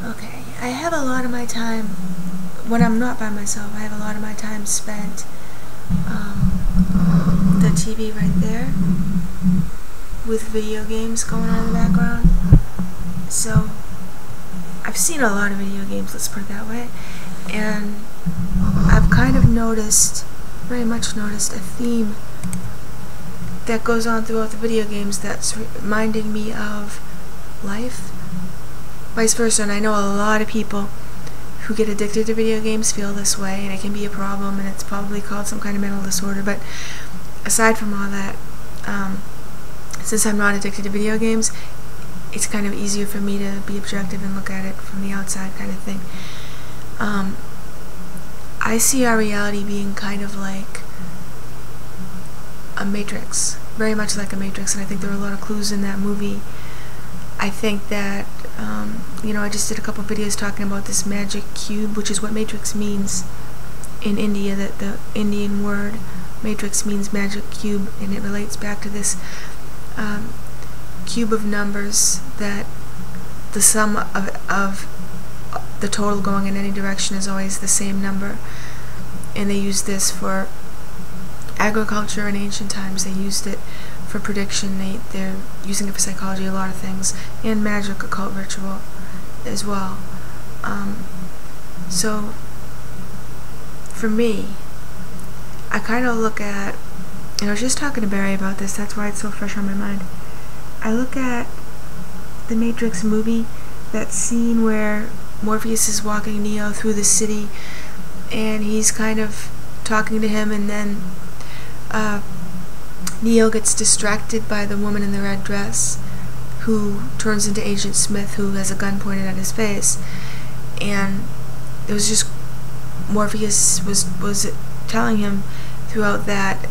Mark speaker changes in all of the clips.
Speaker 1: Okay, I have a lot of my time, when I'm not by myself, I have a lot of my time spent, the TV right there, with video games going on in the background. So, I've seen a lot of video games, let's put it that way, and I've kind of noticed, very much noticed, a theme that goes on throughout the video games that's reminding me of life. Vice versa, and I know a lot of people who get addicted to video games feel this way, and it can be a problem, and it's probably called some kind of mental disorder. But aside from all that, since I'm not addicted to video games, it's kind of easier for me to be objective and look at it from the outside, kind of thing. I see our reality being kind of like a matrix, very much like a matrix, and I think there are a lot of clues in that movie. I think that, I just did a couple videos talking about this magic cube, which is what matrix means in India, that the Indian word matrix means magic cube, and it relates back to this cube of numbers that the sum of the total going in any direction is always the same number. And they used this for agriculture in ancient times. They used it for prediction. They're using it for psychology, a lot of things, and magic, occult ritual as well. So for me, I kind of look at, and I was just talking to Barry about this, that's why it's so fresh on my mind. I look at the Matrix movie, that scene where Morpheus is walking Neo through the city, and he's kind of talking to him, and then Neo gets distracted by the woman in the red dress, who turns into Agent Smith, who has a gun pointed at his face. And it was just, Morpheus was telling him throughout that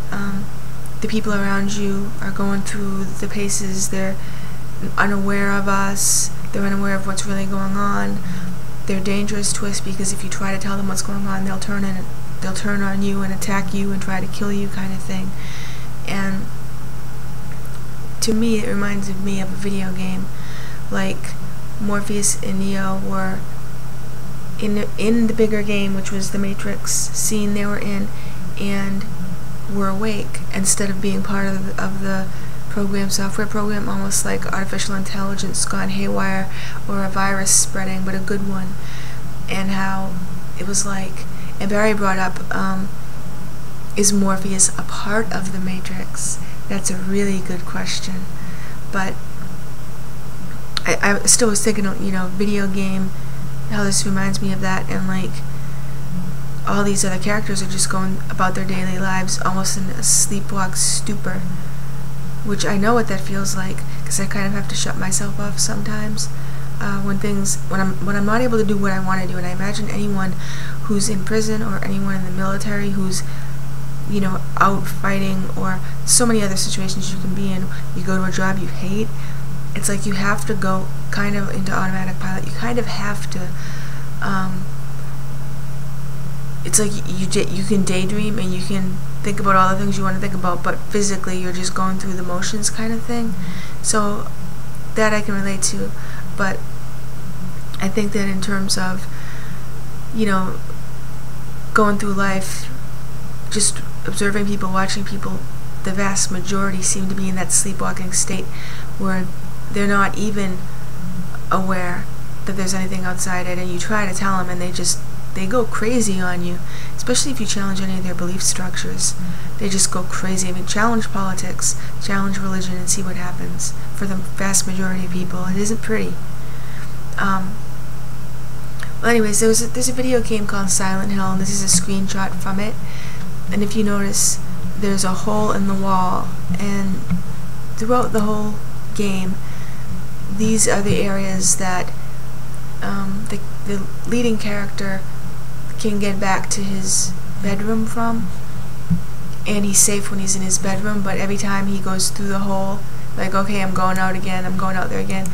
Speaker 1: the people around you are going through the paces, they're unaware of us, they're unaware of what's really going on, they're dangerous to us because if you try to tell them what's going on, they'll turn on you and attack you and try to kill you, kind of thing. And to me, it reminds me of a video game, like Morpheus and Neo were in the bigger game, which was the Matrix scene they were in, and were awake instead of being part of the software program, almost like artificial intelligence gone haywire, or a virus spreading, but a good one. And how it was like, and Barry brought up, is Morpheus a part of the Matrix? That's a really good question. But I still was thinking, video game, how this reminds me of that, and like all these other characters are just going about their daily lives almost in a sleepwalk stupor, which I know what that feels like, because I kind of have to shut myself off sometimes when I'm not able to do what I want to do. And I imagine anyone who's in prison or anyone in the military who's out fighting, or so many other situations you can be in. You go to a job you hate, it's like you have to go kind of into automatic pilot. You kind of have to, it's like you can daydream and you can think about all the things you want to think about, but physically you're just going through the motions, kind of thing. So that I can relate to. But I think that in terms of going through life, just observing people, watching people, the vast majority seem to be in that sleepwalking state where they're not even aware that there's anything outside it, and you try to tell them and they go crazy on you, especially if you challenge any of their belief structures. They just go crazy. I mean, challenge politics, challenge religion, and see what happens. For the vast majority of people, it isn't pretty. Well, anyways, there's a video game called Silent Hill, and this is a screenshot from it. And if you notice, there's a hole in the wall, and throughout the whole game, these are the areas that the leading character can get back to his bedroom from, and he's safe when he's in his bedroom. But every time he goes through the hole, like, okay, I'm going out again, I'm going out there again,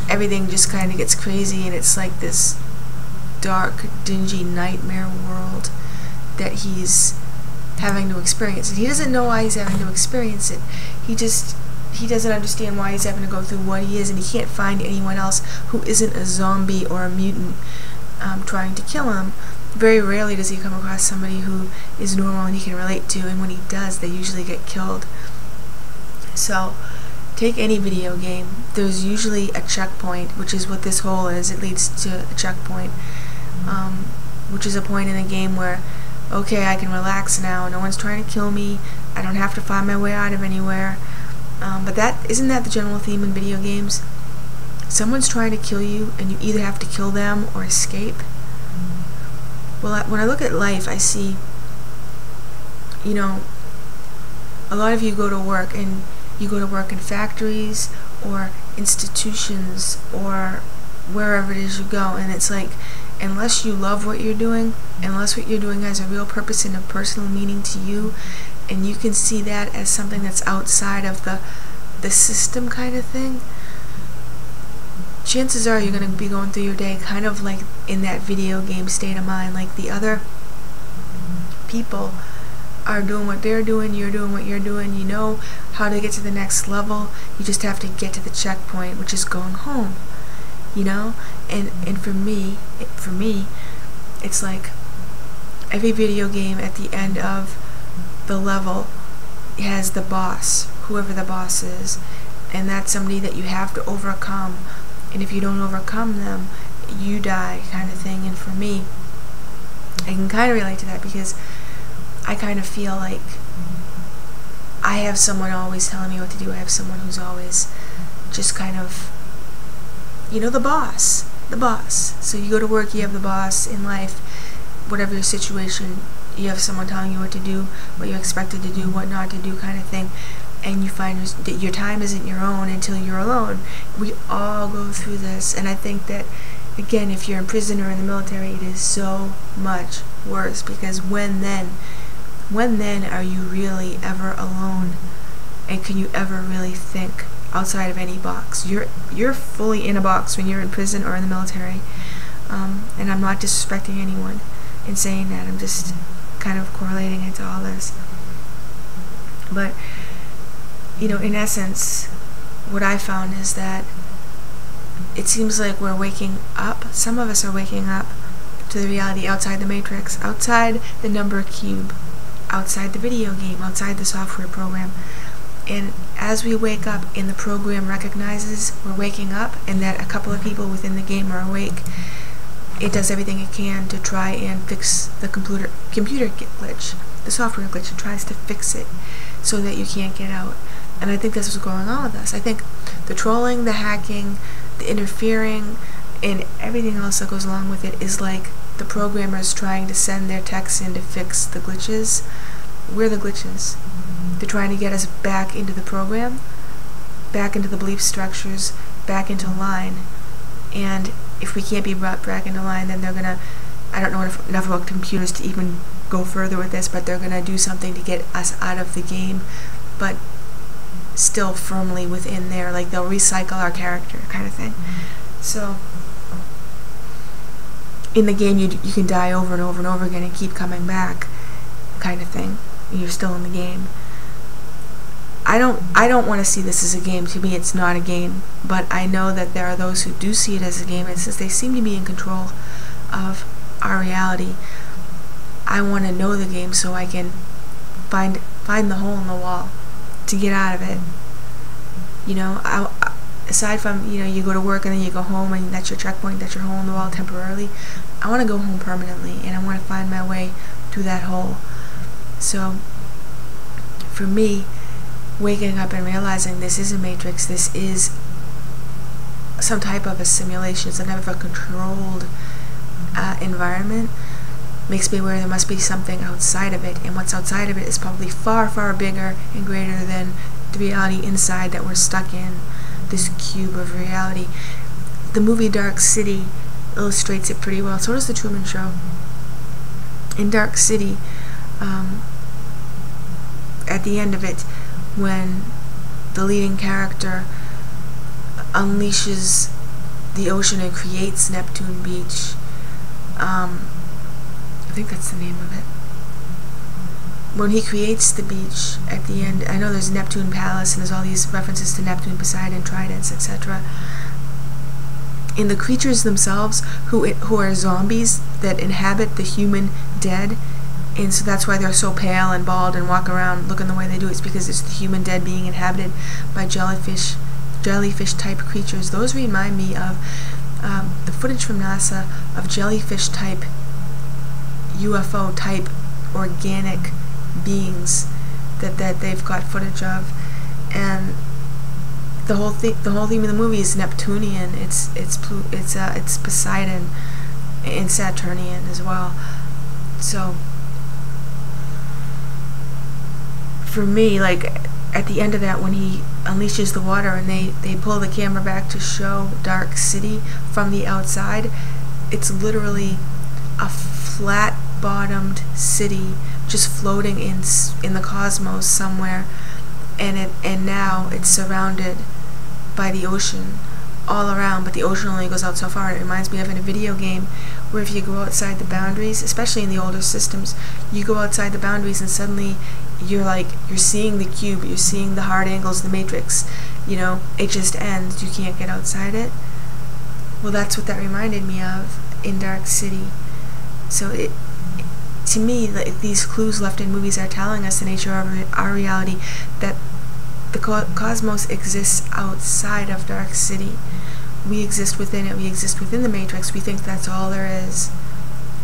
Speaker 1: everything just kind of gets crazy, and it's like this dark, dingy nightmare world that he's having to experience. And he doesn't know why he's having to experience it. he doesn't understand why he's having to go through what he is, and he can't find anyone else who isn't a zombie or a mutant trying to kill him. Very rarely does he come across somebody who is normal and he can relate to, and when he does, they usually get killed. So, take any video game. There's usually a checkpoint, which is what this hole is. It leads to a checkpoint, which is a point in the game where, okay, I can relax now. No one's trying to kill me. I don't have to find my way out of anywhere. But isn't that the general theme in video games? Someone's trying to kill you, and you either have to kill them or escape. Well, when I look at life, I see, a lot of you go to work, and you go to work in factories or institutions or wherever it is you go, and it's like, unless you love what you're doing, unless what you're doing has a real purpose and a personal meaning to you, and you can see that as something that's outside of the system kind of thing, chances are you're going to be going through your day kind of like in that video game state of mind. Like the other people are doing what they're doing, you're doing what you're doing, you know how to get to the next level, you just have to get to the checkpoint, which is going home, and for me, it's like every video game at the end of the level has the boss, whoever the boss is, and that's somebody that you have to overcome, and if you don't overcome them, you die, kind of thing. And for me, I can kind of relate to that, because I kind of feel like I have someone always telling me what to do. I have someone who's always just kind of, the boss. So you go to work, you have the boss. In life, whatever your situation, you have someone telling you what to do, what you're expected to do, what not to do, kind of thing. And you find that your time isn't your own until you're alone. We all go through this, and I think that, again, if you're in prison or in the military, it is so much worse, because when then are you really ever alone, and can you ever really think outside of any box? You're fully in a box when you're in prison or in the military, and I'm not disrespecting anyone in saying that. I'm just kind of correlating it to all this. But in essence, what I found is that it seems like we're waking up. Some of us are waking up to the reality outside the matrix, outside the number cube, outside the video game, outside the software program. And as we wake up and the program recognizes we're waking up and that a couple of people within the game are awake, it does everything it can to try and fix the computer glitch, the software glitch. It tries to fix it so that you can't get out. And I think that's what's going on with us. I think the trolling, the hacking, the interfering, and everything else that goes along with it is like the programmers trying to send their techs in to fix the glitches. We're the glitches. They're trying to get us back into the program, back into the belief structures, back into line. And if we can't be brought back into line, then they're going to, I don't know enough about computers to even go further with this, but they're going to do something to get us out of the game, but still firmly within there. Like they'll recycle our character, kind of thing. So in the game, you can die over and over and over again and keep coming back, kind of thing. You're still in the game. I don't want to see this as a game. To me, it's not a game, but I know that there are those who do see it as a game, and since they seem to be in control of our reality, I want to know the game so I can find the hole in the wall to get out of it. Aside from, you go to work and then you go home and that's your checkpoint, that's your hole in the wall temporarily, I want to go home permanently, and I want to find my way through that hole. So, for me, waking up and realizing this is a matrix, this is some type of a simulation, some type of a controlled environment, makes me aware there must be something outside of it, and what's outside of it is probably far, far bigger and greater than the reality inside that we're stuck in, this cube of reality. The movie Dark City illustrates it pretty well. So does The Truman Show. In Dark City, at the end of it, when the leading character unleashes the ocean and creates Neptune Beach, I think that's the name of it. when he creates the beach at the end, I know there's Neptune Palace and there's all these references to Neptune, Poseidon, tridents, etc. In the creatures themselves, who are zombies that inhabit the human dead, and so that's why they're so pale and bald and walk around looking the way they do. It's because it's the human dead being inhabited by jellyfish type creatures. Those remind me of the footage from NASA of jellyfish type, UFO type organic beings that they've got footage of. And the whole theme of the movie is Neptunian. It's Poseidon and Saturnian as well. So for me, like at the end of that, when he unleashes the water and they pull the camera back to show Dark City from the outside, it's literally a flat bottomed city just floating in the cosmos somewhere, and now it's surrounded by the ocean all around, but the ocean only goes out so far. It reminds me of in a video game where if you go outside the boundaries, especially in the older systems, you go outside the boundaries and suddenly you're seeing the cube, you're seeing the hard angles, the matrix, it just ends. You can't get outside it. Well, that's what that reminded me of in Dark City. So to me, these clues left in movies are telling us the nature of our reality, that the cosmos exists outside of Dark City. We exist within it. We exist within the matrix. We think that's all there is.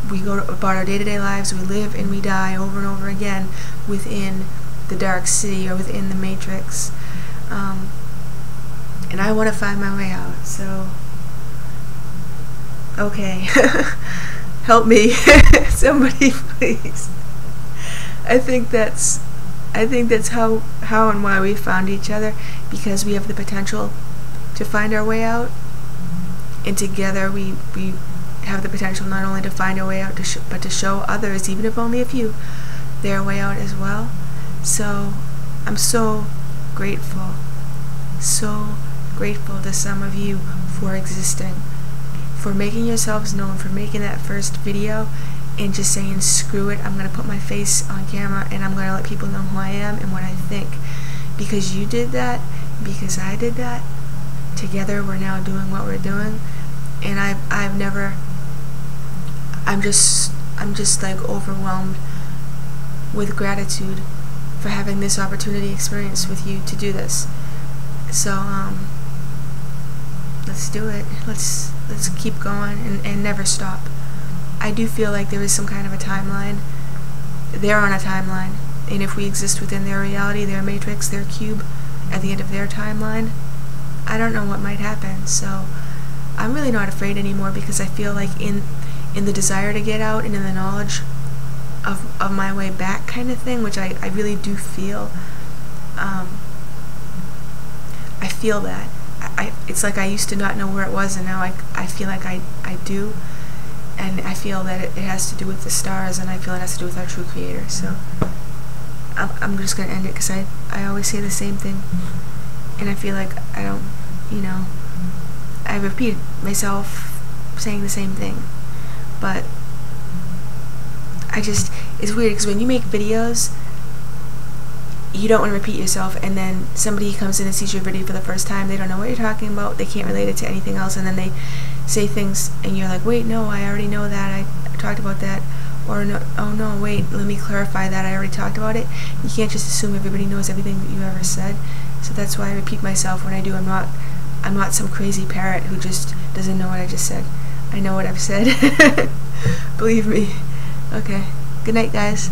Speaker 1: We go about our day-to-day lives. We live and we die over and over again within the Dark City or within the matrix. And I want to find my way out. So, okay, help me, somebody, please. I think that's how and why we found each other, because we have the potential to find our way out, and together we have the potential not only to find our way out, but to show others, even if only a few, their way out as well. So I'm so grateful to some of you for existing, for making yourselves known, for making that first video and just saying, screw it, I'm going to put my face on camera and I'm going to let people know who I am and what I think. Because you did that, because I did that, together we're now doing what we're doing. And I'm just like overwhelmed with gratitude for having this opportunity experience with you to do this. So let's do it. Let's keep going and never stop. I do feel like there is some kind of a timeline. They're on a timeline, and if we exist within their reality, their matrix, their cube, at the end of their timeline, I don't know what might happen. So I'm really not afraid anymore, because I feel like in the desire to get out and in the knowledge of my way back kind of thing, which I really do feel, I feel that. It's like I used to not know where it was, and now I feel like I do. And I feel that it has to do with the stars, and I feel it has to do with our true creator. So I'm just going to end it, because I always say the same thing. And I feel like I don't, I repeat myself saying the same thing. But it's weird, because when you make videos, you don't want to repeat yourself, and then somebody comes in and sees your video for the first time, they don't know what you're talking about, they can't relate it to anything else, and then they say things, and you're like, wait, no, I already know that, I talked about that, or no, oh no, wait, let me clarify that, I already talked about it. You can't just assume everybody knows everything that you ever said, so that's why I repeat myself when I do. I'm not some crazy parrot who just doesn't know what I just said. I know what I've said. Believe me. Okay, good night, guys.